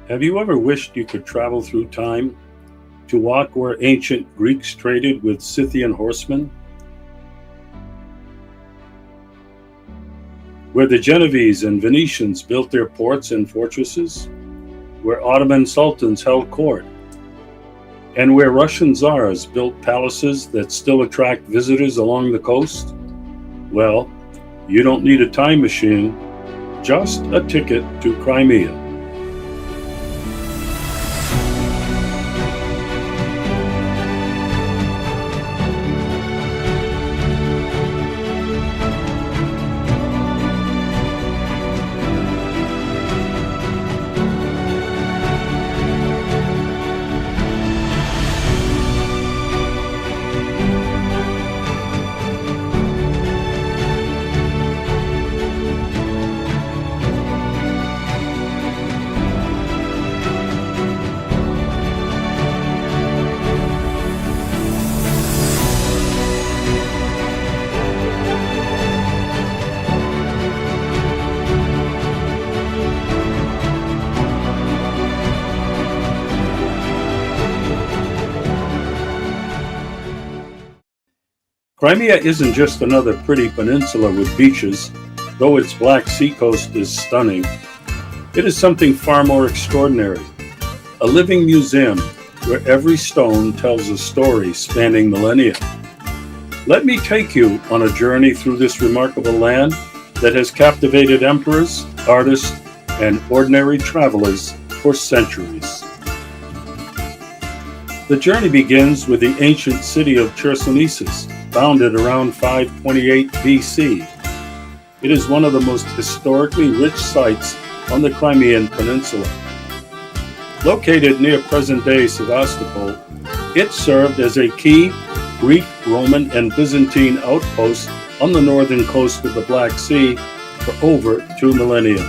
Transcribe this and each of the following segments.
Have you ever wished you could travel through time to walk where ancient Greeks traded with Scythian horsemen? Where the Genoese and Venetians built their ports and fortresses? Where Ottoman sultans held court? And where Russian tsars built palaces that still attract visitors along the coast? Well, you don't need a time machine, just a ticket to Crimea. Crimea isn't just another pretty peninsula with beaches, though its Black Sea coast is stunning. It is something far more extraordinary, a living museum where every stone tells a story spanning millennia. Let me take you on a journey through this remarkable land that has captivated emperors, artists, and ordinary travelers for centuries. The journey begins with the ancient city of Chersonesus, founded around 528 BC. It is one of the most historically rich sites on the Crimean Peninsula. Located near present-day Sevastopol, it served as a key Greek, Roman, and Byzantine outpost on the northern coast of the Black Sea for over 2 millennia.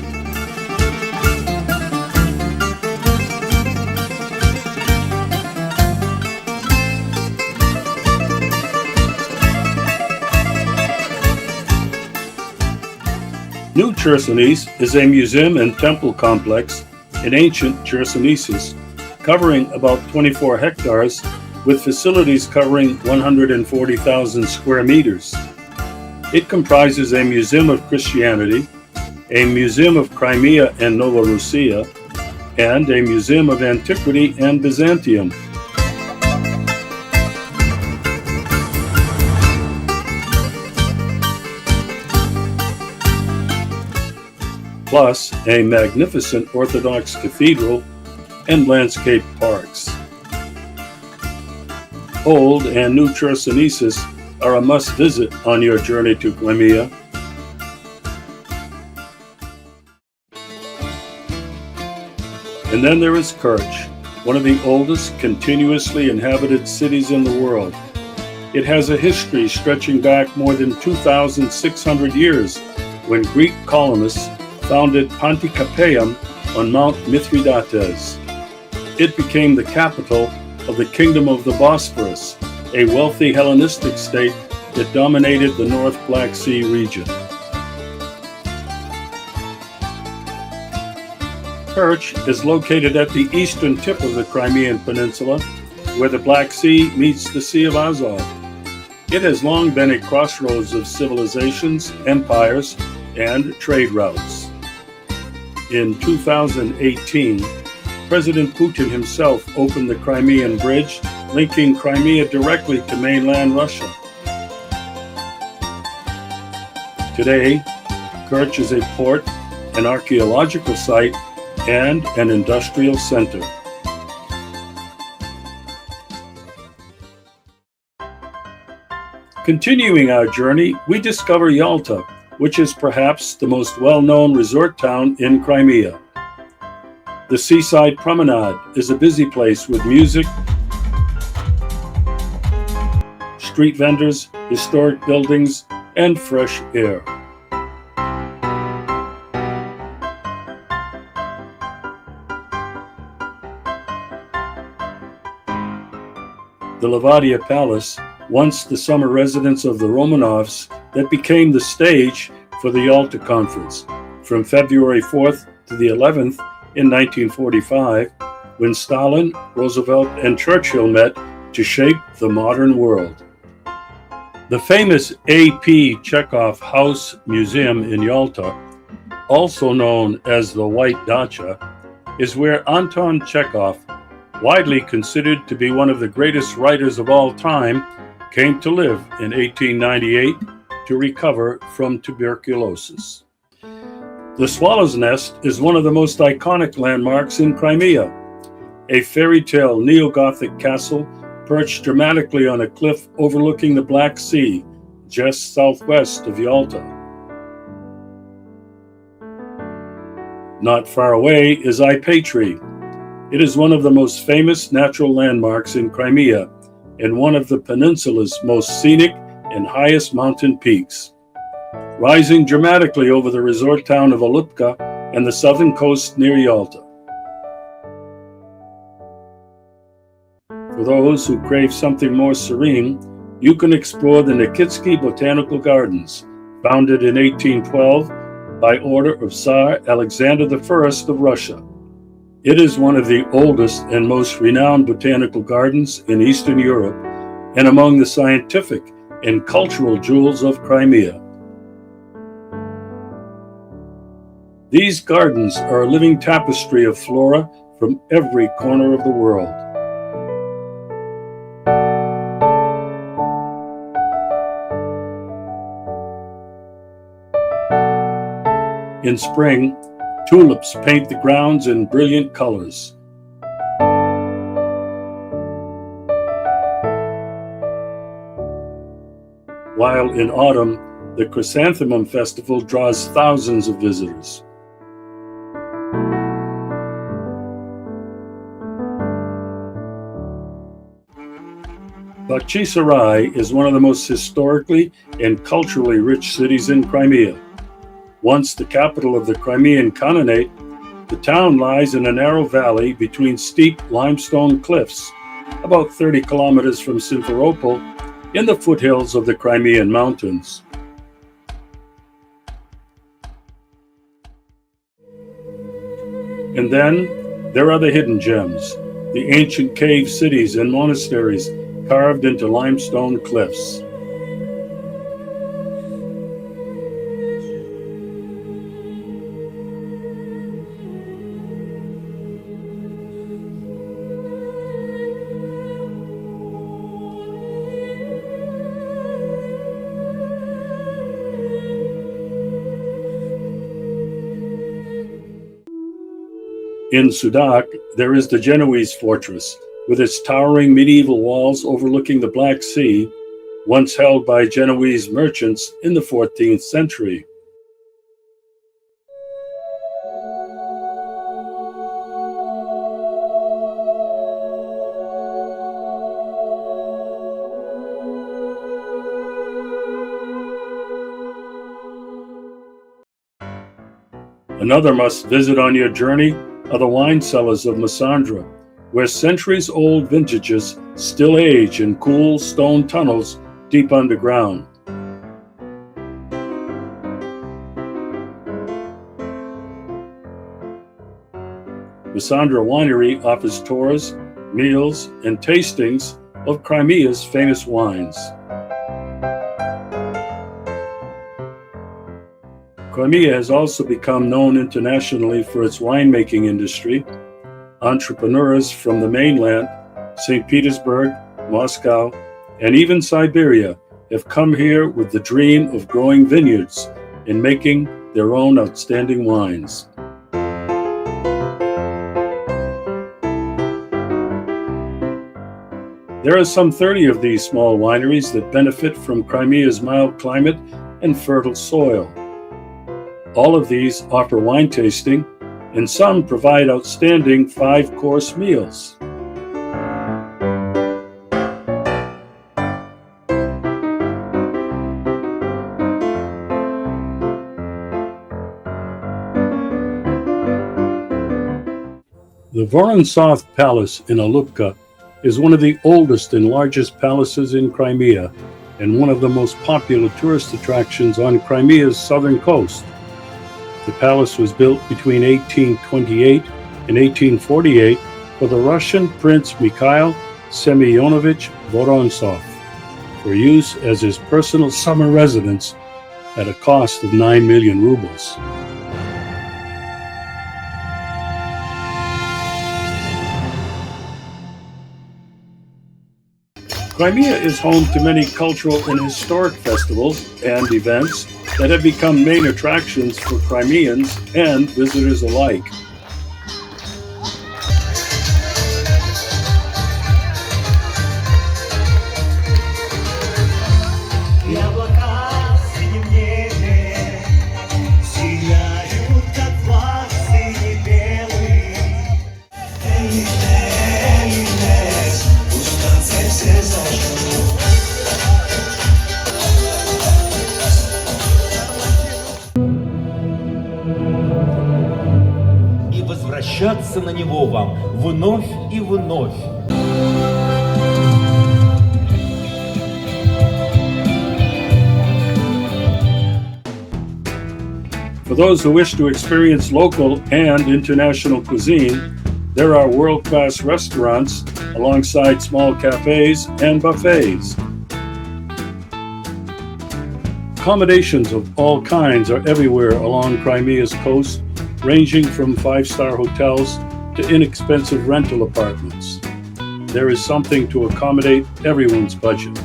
New Chersonesus is a museum and temple complex in ancient Chersonesus, covering about 24 hectares, with facilities covering 140,000 square meters. It comprises a museum of Christianity, a museum of Crimea and Novorossiya, and a museum of antiquity and Byzantium. Plus a magnificent Orthodox cathedral and landscape parks. Old and New Chersonesus are a must-visit on your journey to Crimea. And then there is Kerch, one of the oldest continuously inhabited cities in the world. It has a history stretching back more than 2,600 years, when Greek colonists founded Pantikapaeum on Mount Mithridates. It became the capital of the Kingdom of the Bosphorus, a wealthy Hellenistic state that dominated the North Black Sea region. Kerch is located at the eastern tip of the Crimean Peninsula, where the Black Sea meets the Sea of Azov. It has long been a crossroads of civilizations, empires, and trade routes. In 2018, President Putin himself opened the Crimean Bridge, linking Crimea directly to mainland Russia. Today, Kerch is a port, an archaeological site, and an industrial center. Continuing our journey, we discover Yalta, which is perhaps the most well-known resort town in Crimea. The seaside promenade is a busy place with music, street vendors, historic buildings, and fresh air. The Levadia Palace, once the summer residence of the Romanovs, that became the stage for the Yalta Conference from February 4th to the 11th in 1945, when Stalin, Roosevelt, and Churchill met to shape the modern world. The famous A.P. Chekhov House Museum in Yalta, also known as the White Dacha, is where Anton Chekhov, widely considered to be one of the greatest writers of all time, came to live in 1898 to recover from tuberculosis. The Swallow's Nest is one of the most iconic landmarks in Crimea, a fairy tale neo-Gothic castle perched dramatically on a cliff overlooking the Black Sea, just southwest of Yalta. Not far away is Ipatri. It is one of the most famous natural landmarks in Crimea and one of the peninsula's most scenic and highest mountain peaks, rising dramatically over the resort town of Alupka and the southern coast near Yalta. For those who crave something more serene, you can explore the Nikitsky Botanical Gardens, founded in 1812 by order of Tsar Alexander I of Russia. It is one of the oldest and most renowned botanical gardens in Eastern Europe and among the scientific and cultural jewels of Crimea. These gardens are a living tapestry of flora from every corner of the world. In spring, tulips paint the grounds in brilliant colors. While in autumn, the Chrysanthemum Festival draws thousands of visitors. Bakhchisarai is one of the most historically and culturally rich cities in Crimea. Once the capital of the Crimean Khanate, the town lies in a narrow valley between steep limestone cliffs, about 30 kilometers from Simferopol, in the foothills of the Crimean Mountains. And then there are the hidden gems, the ancient cave cities and monasteries carved into limestone cliffs. In Sudak, there is the Genoese fortress, with its towering medieval walls overlooking the Black Sea, once held by Genoese merchants in the 14th century. Another must-visit on your journey are the wine cellars of Massandra, where centuries-old vintages still age in cool stone tunnels deep underground. Massandra Winery offers tours, meals, and tastings of Crimea's famous wines. Crimea has also become known internationally for its winemaking industry. Entrepreneurs from the mainland, St. Petersburg, Moscow, and even Siberia have come here with the dream of growing vineyards and making their own outstanding wines. There are some 30 of these small wineries that benefit from Crimea's mild climate and fertile soil. All of these offer wine tasting, and some provide outstanding 5-course meals. The Vorontsov Palace in Alupka is one of the oldest and largest palaces in Crimea, and one of the most popular tourist attractions on Crimea's southern coast. The palace was built between 1828 in 1848 for the Russian Prince Mikhail Semyonovich Vorontsov for use as his personal summer residence at a cost of 9 million rubles. Crimea is home to many cultural and historic festivals and events that have become main attractions for Crimeans and visitors alike. И возвращаться на него вам вновь и вновь. For those who wish to experience local and international cuisine, there are world-class restaurants alongside small cafes and buffets. Accommodations of all kinds are everywhere along Crimea's coast, ranging from five-star hotels to inexpensive rental apartments. There is something to accommodate everyone's budget.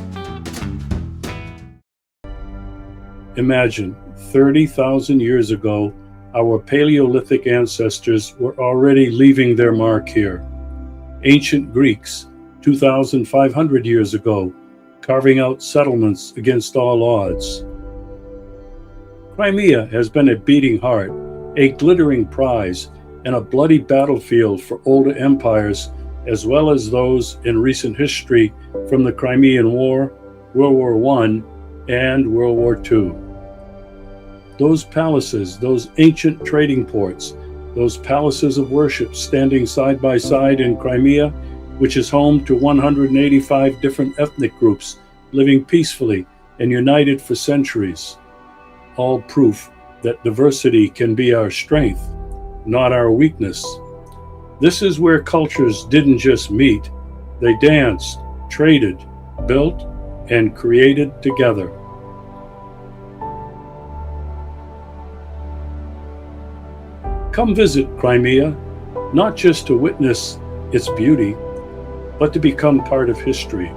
Imagine 30,000 years ago, our Paleolithic ancestors were already leaving their mark here. Ancient Greeks, 2,500 years ago, carving out settlements against all odds. Crimea has been a beating heart, a glittering prize, and a bloody battlefield for older empires, as well as those in recent history from the Crimean War, World War I, and World War II. Those palaces, those ancient trading ports, those palaces of worship standing side by side in Crimea, which is home to 185 different ethnic groups living peacefully and united for centuries. All proof that diversity can be our strength, not our weakness. This is where cultures didn't just meet, they danced, traded, built, and created together. Come visit Crimea, not just to witness its beauty, but to become part of history.